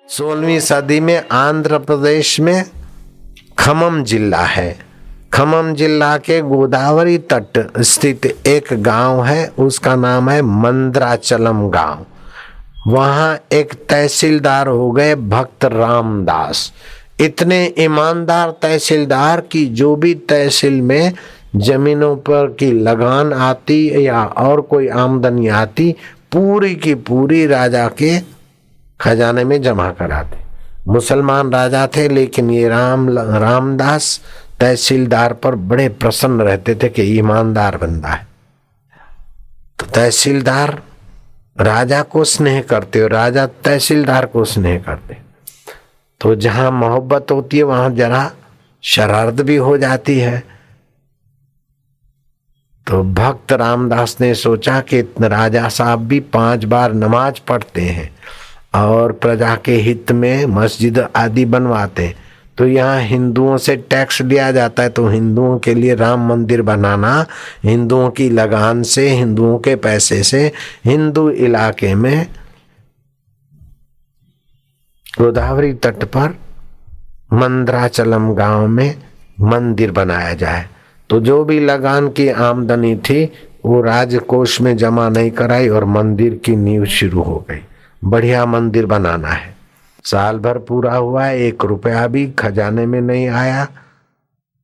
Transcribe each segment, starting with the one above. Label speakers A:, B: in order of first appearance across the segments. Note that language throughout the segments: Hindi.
A: 16वीं सदी में आंध्र प्रदेश में खम्मम जिला है। खम्मम जिला के गोदावरी तट स्थित एक गांव है, उसका नाम है मंद्राचलम गांव। वहां एक तहसीलदार हो गए भक्त रामदास। इतने ईमानदार तहसीलदार की जो भी तहसील में जमीनों पर की लगान आती या और कोई आमदनी आती, पूरी की पूरी राजा के खजाने में जमा कराते। मुसलमान राजा थे, लेकिन ये रामदास तहसीलदार पर बड़े प्रसन्न रहते थे कि ईमानदार बंदा है। तो तहसीलदार राजा को स्नेह करते और राजा तहसीलदार को स्नेह करते। तो जहां मोहब्बत होती है वहां जरा शरारत भी हो जाती है। तो भक्त रामदास ने सोचा कि राजा साहब भी 5 बार नमाज पढ़ते हैं और प्रजा के हित में मस्जिद आदि बनवाते हैं, तो यहाँ हिंदुओं से टैक्स लिया जाता है, तो हिंदुओं के लिए राम मंदिर बनाना, हिंदुओं की लगान से, हिंदुओं के पैसे से हिंदू इलाके में गोदावरी तट पर मंद्राचलम गांव में मंदिर बनाया जाए। तो जो भी लगान की आमदनी थी वो राजकोष में जमा नहीं कराई और मंदिर की नींव शुरू हो गई। बढ़िया मंदिर बनाना है। साल भर पूरा हुआ, 1 रुपया भी खजाने में नहीं आया।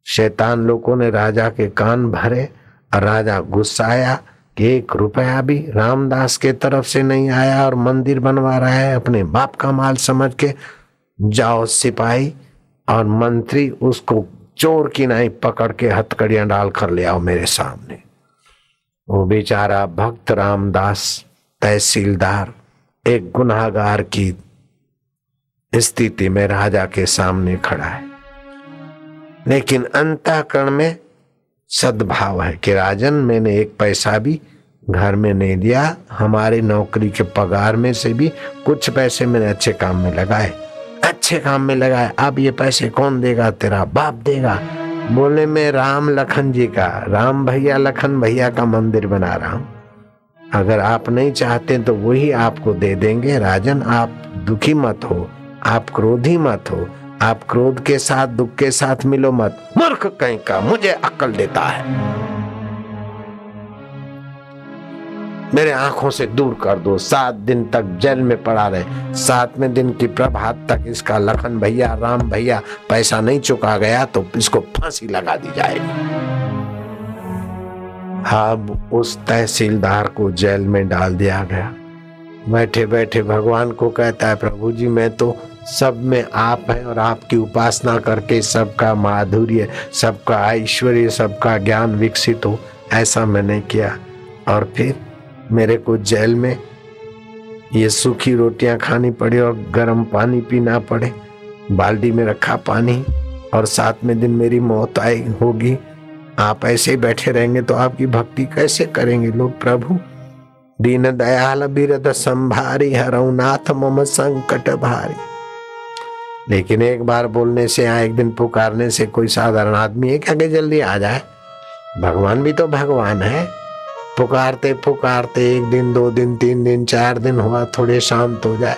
A: शैतान लोगों ने राजा के कान भरे और राजा गुस्साया कि 1 रुपया भी रामदास के तरफ से नहीं आया और मंदिर बनवा रहा है अपने बाप का माल समझ के। जाओ सिपाही और मंत्री उसको चोर की नाई पकड़ के हथकड़ियां डाल कर ले आओ मेरे सामने। वो बेचारा भक्त रामदास तहसीलदार एक गुनाहगार की स्थिति में राजा के सामने खड़ा है, लेकिन अंतःकरण में सद्भाव है कि राजन, मैंने 1 पैसा भी घर में नहीं दिया, हमारी नौकरी के पगार में से भी कुछ पैसे मैंने अच्छे काम में लगाए। अब ये पैसे कौन देगा? तेरा बाप देगा। बोले मैं राम लखन जी का, राम भैया लखन भैया का मंदिर बना रहा हूं, अगर आप नहीं चाहते तो वही आपको दे देंगे। राजन, आप दुखी मत हो, आप क्रोधी मत हो, आप क्रोध के साथ दुख के साथ मिलो मत। मूर्ख कहीं का, मुझे अक्ल देता है, मेरे आंखों से दूर कर दो। 7 दिन तक जेल में पड़ा रहे। 7वें दिन की प्रभात तक इसका लखन भैया राम भैया पैसा नहीं चुका गया तो इसको फांसी लगा दी जाएगी। अब उस तहसीलदार को जेल में डाल दिया गया। बैठे बैठे भगवान को कहता है, प्रभु जी, मैं तो सब में आप हैं और आपकी उपासना करके सबका माधुर्य, सबका ऐश्वर्य, सबका ज्ञान विकसित हो, ऐसा मैंने किया। और फिर मेरे को जेल में ये सूखी रोटियां खानी पड़ी और गर्म पानी पीना पड़े, बाल्टी में रखा पानी, और 7वें दिन मेरी मौत आई होगी। आप ऐसे ही बैठे रहेंगे तो आपकी भक्ति कैसे करेंगे लोग? प्रभु, दीन दयाल बिरद संभारी, हरऊ नाथ मम संकट भारी। लेकिन एक बार बोलने से या एक दिन पुकारने से कोई साधारण आदमी है क्या कि जल्दी आ जाए? भगवान भी तो भगवान है। पुकारते पुकारते 1 दिन 2 दिन 3 दिन 4 दिन हुआ, थोड़े शांत हो जाए।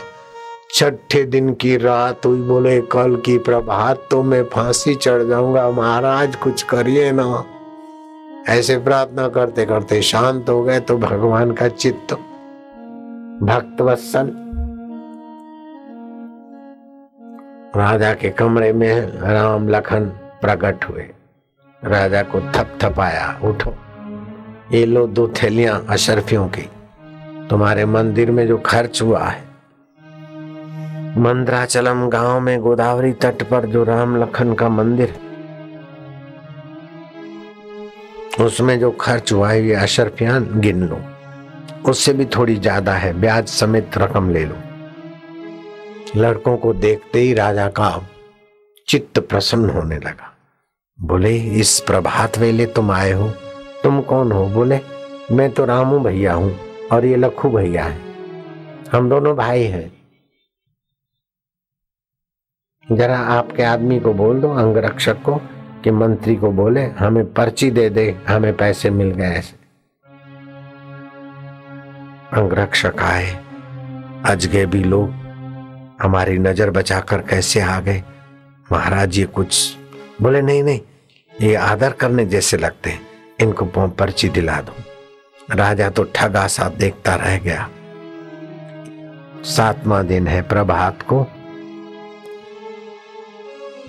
A: 6ठे दिन की रात हुई, बोले कल की प्रभात तो मैं फांसी चढ़ जाऊंगा, महाराज कुछ करिए ना। ऐसे प्रार्थना करते करते शांत हो गए तो भगवान का चित्त भक्त वत्सल राजा के कमरे में राम लखन प्रकट हुए। राजा को थपथपाया, उठो, ये लो 2 थैलियां अशरफियों की, तुम्हारे मंदिर में जो खर्च हुआ है। मंद्राचलम गांव में गोदावरी तट पर जो राम लखन का मंदिर, उसमें जो खर्च हुआ है ये अशरफियां गिन लो, उससे भी थोड़ी ज्यादा है, ब्याज समेत रकम ले लो। लड़कों को देखते ही राजा का चित्त प्रसन्न होने लगा। बोले, इस प्रभात वेले तुम आए हो, तुम कौन हो? बोले, मैं तो रामू भैया हूं और ये लखू भैया है, हम दोनों भाई हैं। जरा आपके आदमी को बोल दो, अंगरक्षक को, कि मंत्री को बोले हमें पर्ची दे दे, हमें पैसे मिल गए ऐसे। अंगरक्षक आए, अजगैबी लोग हमारी नजर बचाकर कैसे आ गए महाराज। ये कुछ बोले नहीं नहीं, ये आदर करने जैसे लगते हैं, इनको पर्ची दिला दो। राजा तो ठगा सा देखता रह गया। 7वां दिन है, प्रभात को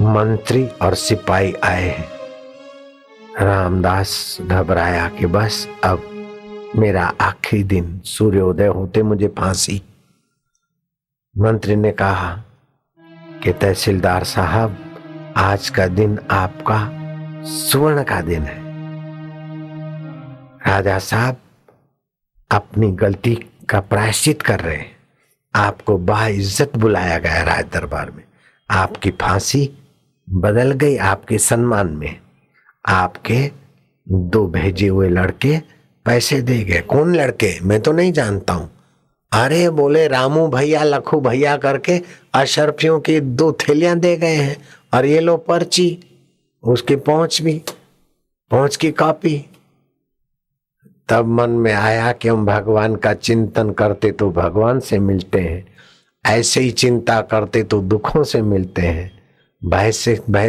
A: मंत्री और सिपाही आए हैं। रामदास घबराया कि बस अब मेरा आखिरी दिन, सूर्योदय होते मुझे फांसी। मंत्री ने कहा कि तहसीलदार साहब, आज का दिन आपका सुवर्ण का दिन है। राजा साहब अपनी गलती का प्रायश्चित कर रहे हैं, आपको बाइज्जत बुलाया गया राज दरबार में। आपकी फांसी बदल गई आपके सम्मान में। आपके 2 भेजे हुए लड़के पैसे दे गए। कौन लड़के? मैं तो नहीं जानता हूं। अरे बोले रामू भैया, लखू भैया करके अशरफियों की 2 थैलियां दे गए हैं, और ये लो पर्ची, उसकी पहुंच की कॉपी। तब मन में आया कि हम भगवान का चिंतन करते तो भगवान से मिलते हैं, ऐसे ही चिंता करते तो दुखों से मिलते हैं, भय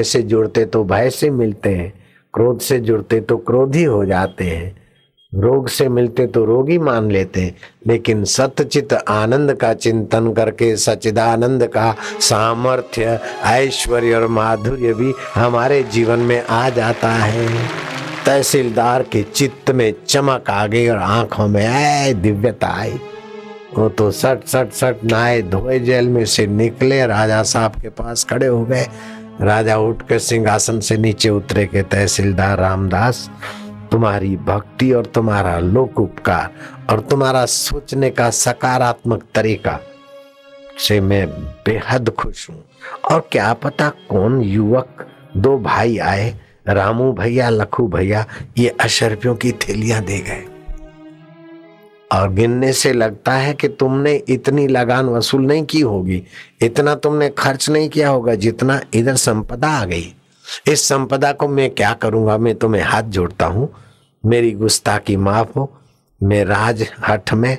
A: से जुड़ते तो भय से मिलते हैं, क्रोध से जुड़ते तो क्रोधी हो जाते हैं, रोग से मिलते तो रोगी मान लेते हैं। लेकिन सतचित आनंद का चिंतन करके सच्चिदानंद का सामर्थ्य, ऐश्वर्य और माधुर्य भी हमारे जीवन में आ जाता है। तहसीलदार के चित्त में चमक आ गई और आंखों में दिव्यता आई। वो तो सट नहाए धोए जेल में से निकले, राजा साहब के पास खड़े हो गए। राजा उठ के सिंहासन से नीचे उतरे के तहसीलदार रामदास, तुम्हारी भक्ति और तुम्हारा लोक उपकार और तुम्हारा सोचने का सकारात्मक तरीका से मैं बेहद खुश हूँ। और क्या पता कौन युवक 2 भाई आए, रामू भैया लखू भैया, ये अशरफियों की थैलियां दे गए। और गिनने से लगता है कि तुमने इतनी लगान वसूल नहीं की होगी, इतना तुमने खर्च नहीं किया होगा जितना इधर संपदा आ गई। इस संपदा को मैं क्या करूंगा? मैं तुम्हें हाथ जोड़ता हूं, मेरी गुस्ताखी माफ हो। मैं राज हठ में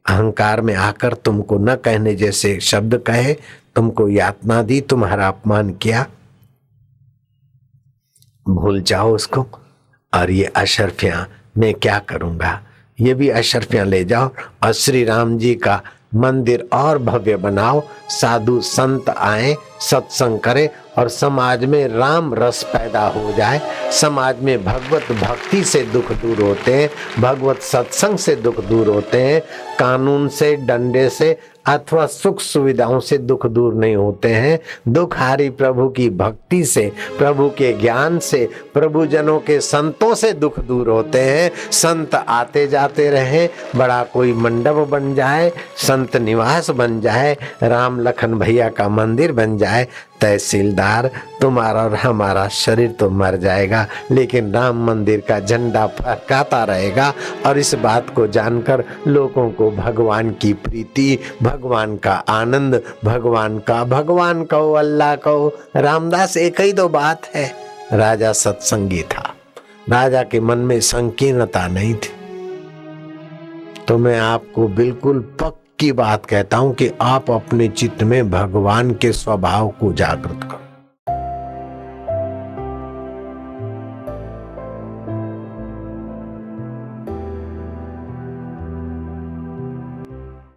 A: अहंकार में आकर तुमको न कहने जैसे शब्द कहे, तुमको यातना दी, तुम्हारा अपमान किया, भूल जाओ उसको। और ये अशरफियां मैं क्या करूंगा, ये भी अशरफियां ले जाओ और श्री राम जी का मंदिर और भव्य बनाओ। साधु संत आए, सत्संग करे और समाज में राम रस पैदा हो जाए। समाज में भगवत भक्ति से दुख दूर होते हैं, भगवत सत्संग से दुख दूर होते हैं। कानून से, डंडे से अथवा सुख सुविधाओं से दुख दूर नहीं होते हैं। दुख हारी प्रभु की भक्ति से, प्रभु के ज्ञान से, प्रभु जनों के संतों से दुख दूर होते हैं। संत आते जाते रहे, बड़ा कोई मंडप बन जाए, संत निवास बन जाए, राम लखन भैया का मंदिर बन जाए। तहसीलदार, तुम्हारा और हमारा शरीर तो मर जाएगा, लेकिन राम मंदिर का झंडा फहराता रहेगा। और इस बात को जानकर लोगों को भगवान की प्रीति, भगवान का आनंद, भगवान कहो, अल्लाह कहो, रामदास एक ही 2 बात है। राजा सत्संगी था, राजा के मन में संकीर्णता नहीं थी। तो मैं आपको बिल्कुल की बात कहता हूं कि आप अपने चित्त में भगवान के स्वभाव को जागृत करो।